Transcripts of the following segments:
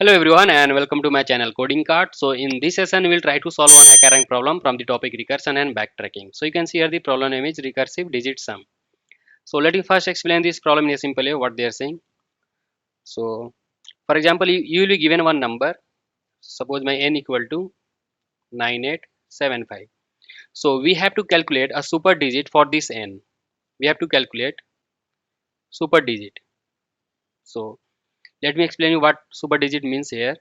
Hello everyone and welcome to my channel Coding Card. So in this session we will try to solve one hacker problem from the topic recursion and backtracking. So you can see here the problem name is recursive digit sum. So let me first explain this problem in a simple way what they are saying. So for example you will be given one number. Suppose my n equal to 9875. So we have to calculate a super digit for this n. We have to calculate super digit. So let me explain you what super digit means here.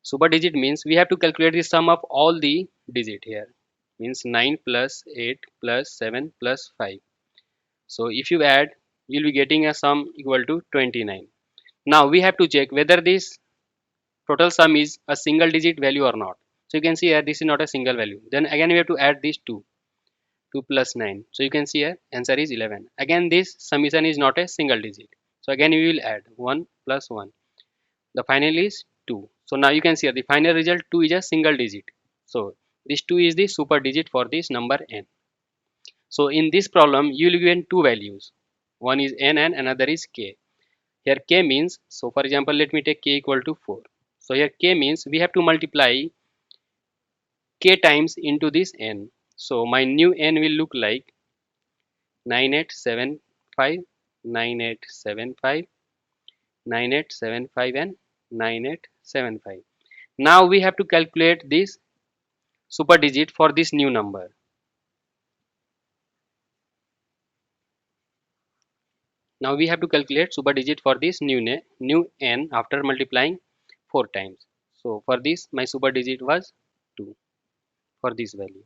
Super digit means we have to calculate the sum of all the digit here. Means 9 plus 8 plus 7 plus 5. So if you add, you'll be getting a sum equal to 29. Now we have to check whether this total sum is a single digit value or not. So you can see here this is not a single value. Then again we have to add these 2. 2 plus 9. So you can see here answer is 11. Again this summation is not a single digit. So again we will add 1 plus 1. The final is 2. So now you can see here the final result 2 is a single digit. So this 2 is the super digit for this number n. So in this problem you will be given two values. One is n and another is k. Here k means, so for example let me take k equal to 4. So here k means we have to multiply k times into this n. So my new n will look like 9875, 9875, 9875 and 9875. Now we have to calculate this super digit for this new number. Now we have to calculate super digit for this new n after multiplying 4 times. So for this my super digit was 2 for this value.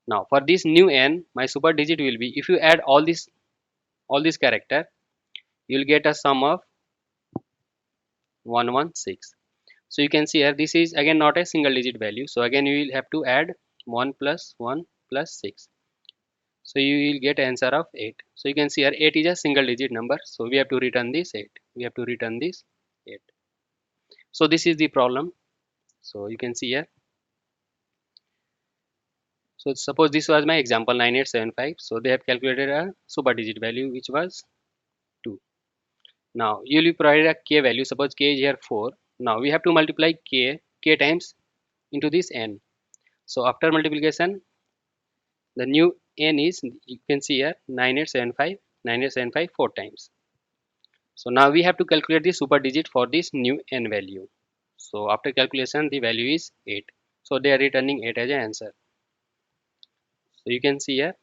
Now for this new n my super digit will be, if you add all this character, you will get a sum of 116. So you can see here this is again not a single digit value. So again you will have to add 1 plus 1 plus 6. So you will get answer of 8. So you can see here 8 is a single digit number. So we have to return this 8. We have to return this 8. So this is the problem. So you can see here. So suppose this was my example 9875. So they have calculated a super digit value which was 2. Now you will provide a k value. Suppose k is here 4. Now we have to multiply k times into this n. So after multiplication, the new n is, you can see here 9875, 9875 4 times. So now we have to calculate the super digit for this new n value. So after calculation the value is 8. So they are returning 8 as an answer. So you can see here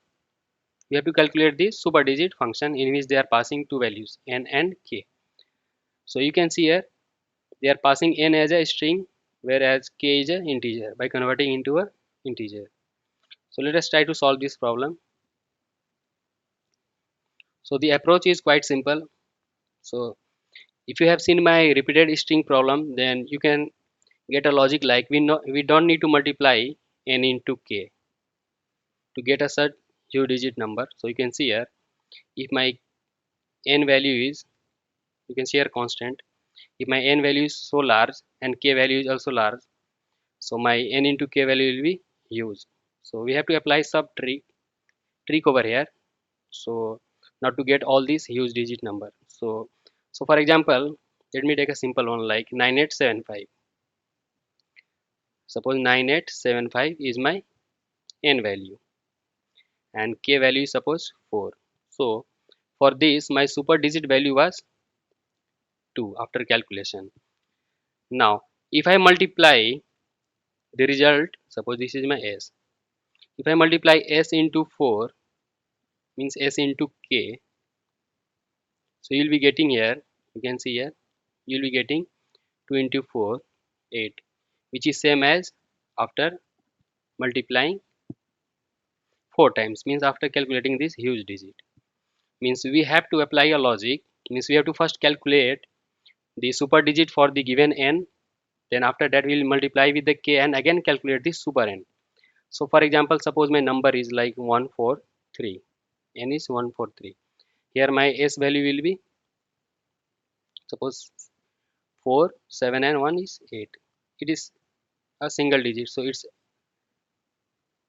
we have to calculate the super digit function in which they are passing two values n and k. So you can see here they are passing n as a string whereas k is an integer by converting into a integer. So let us try to solve this problem. So the approach is quite simple. So if you have seen my repeated string problem, then you can get a logic like we don't need to multiply n into k to get a such huge digit number. So you can see here if my n value is, you can see here constant, if my n value is so large and k value is also large, so my n into k value will be huge. So we have to apply some trick over here, so not to get all these huge digit number. So for example let me take a simple one like 9875. Suppose 9875 is my n value and k value is suppose 4. So for this my super digit value was 2 after calculation. Now if I multiply the result, suppose this is my s, if I multiply s into 4 means s into k, so you'll be getting here, you can see here you'll be getting 2 into 4 8, which is same as after multiplying 4 times, means after calculating this huge digit. Means we have to apply a logic, means we have to first calculate the super digit for the given n, then after that we will multiply with the k and again calculate the super n. So for example suppose my number is like 143, n is 143. Here my s value will be, suppose 4 7 and 1 is 8. It is a single digit, so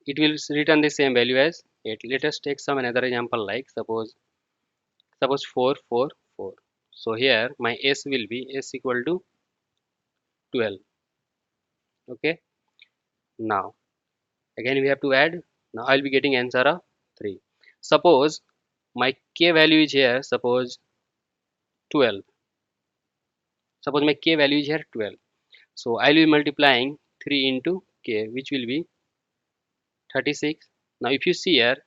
it will return the same value as 8. Let us take some another example like suppose 4 4 4. So here my s will be s equal to 12. Okay, now again we have to add. Now I'll be getting answer of 3. Suppose my k value is here, suppose 12. Suppose my k value is here 12. So I'll be multiplying 3 into k, which will be 36. Now if you see here,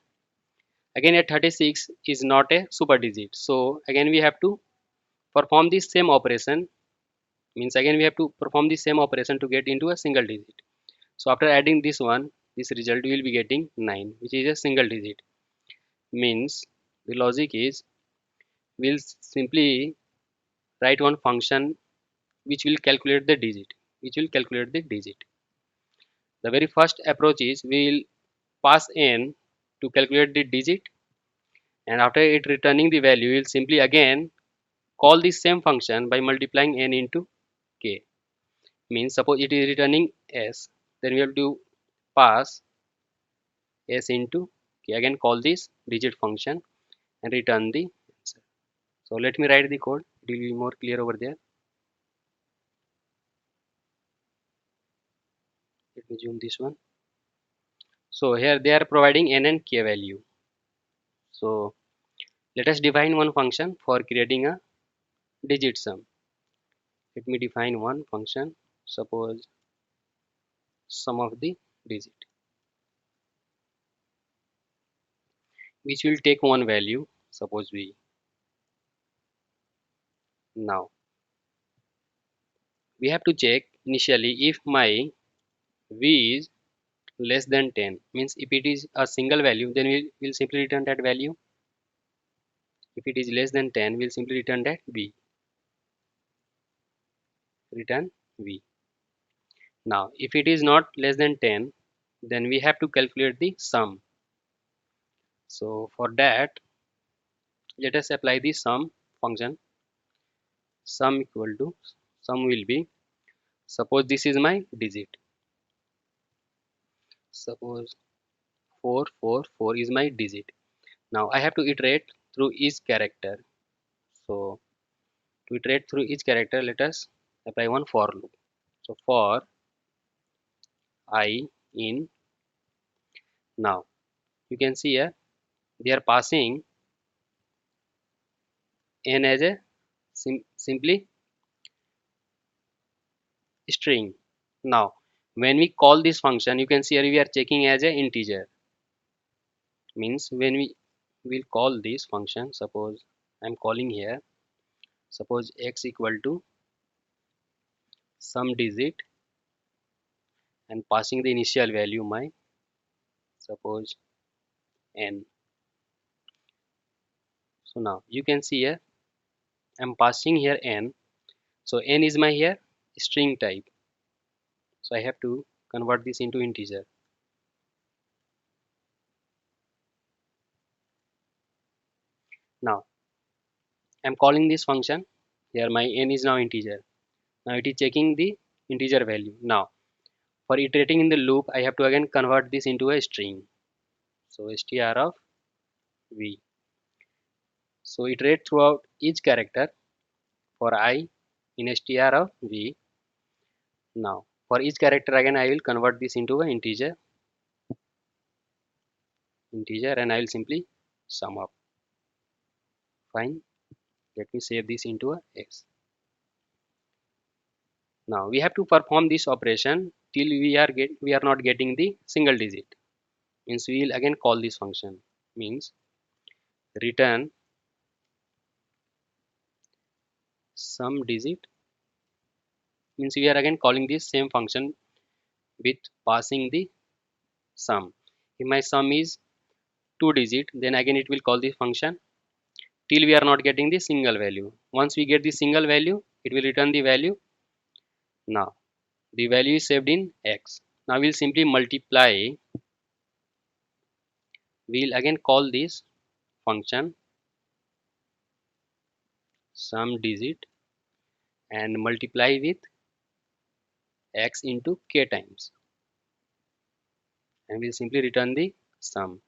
again at 36 is not a super digit. So again we have to perform the same operation, means again we have to perform the same operation to get into a single digit. So after adding this one, this result we will be getting 9, which is a single digit. Means the logic is, we'll simply write one function which will calculate the digit, which will calculate the digit. The very first approach is we will pass n to calculate the digit, and after it returning the value, we will simply again call the same function by multiplying n into k. Means suppose it is returning s, then we have to pass s into k, again call this digit function and return the answer. So let me write the code, it will be more clear over there. Let me zoom this one. So here they are providing n and k value. So let us define one function for creating a digit sum. Let me define one function, suppose sum of the digit, which will take one value, suppose v. Now we have to check initially if my v is less than 10, means if it is a single value, then we will simply return that value. If it is less than 10, we'll simply return that v, return v. Now if it is not less than 10, then we have to calculate the sum. So for that, let us apply the sum function. Sum equal to, sum will be, suppose this is my digit, suppose 444 is my digit. Now I have to iterate through each character. So to iterate through each character, let us apply one for loop. So for I in, now you can see here they are passing n as a simply string. Now when we call this function, you can see here we are checking as a integer. Means when we will call this function, suppose I'm calling here, suppose x equal to some digit and passing the initial value my, suppose n. So now you can see here I'm passing here n. So n is my here string type, so I have to convert this into integer. Now I'm calling this function, here my n is now integer. Now it is checking the integer value. Now for iterating in the loop, I have to again convert this into a string. So str of v. So iterate throughout each character for I in str of v. Now for each character again I will convert this into an integer and I will simply sum up. Fine. Let me save this into a x. Now we have to perform this operation till we are not getting the single digit. Means we will again call this function. Means return some digit. Means we are again calling this same function with passing the sum. If my sum is 2 digit, then again it will call this function till we are not getting the single value. Once we get the single value, it will return the value. Now the value is saved in x. Now we'll simply multiply, we'll again call this function sum digit and multiply with x into k times, and we'll simply return the sum.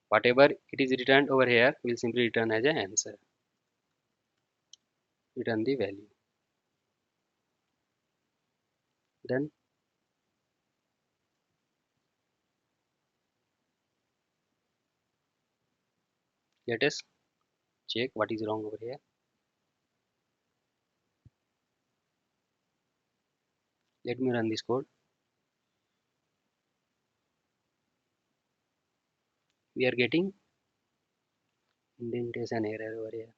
Whatever it is returned over here, we'll simply return as an answer, return the value. Then let us check what is wrong over here. Let me run this code. We are getting indentation error over here.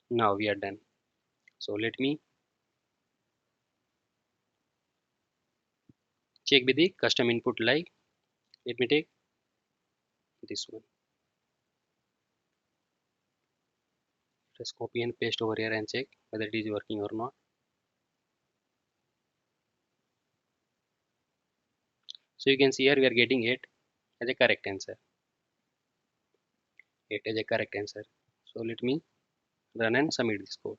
Now we are done. So let me check with the custom input, like let me take this one. Just copy and paste over here and check whether it is working or not. So you can see here we are getting 8 as a correct answer. 8 as a correct answer. So let me run and submit this code.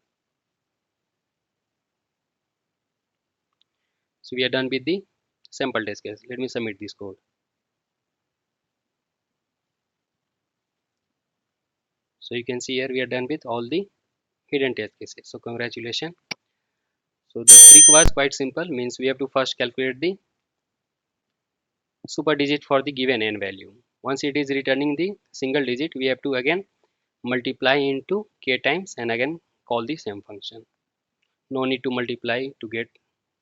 So we are done with the sample test case. Let me submit this code. So you can see here we are done with all the hidden test cases. So congratulations. So the trick was quite simple, means we have to first calculate the super digit for the given n value. Once it is returning the single digit, we have to again multiply into k times and again call the same function. No need to multiply to get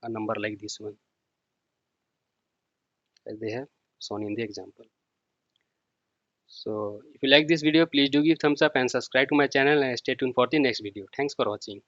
a number like this one, as they have shown in the example. So if you like this video, please do give thumbs up and subscribe to my channel and stay tuned for the next video. Thanks for watching.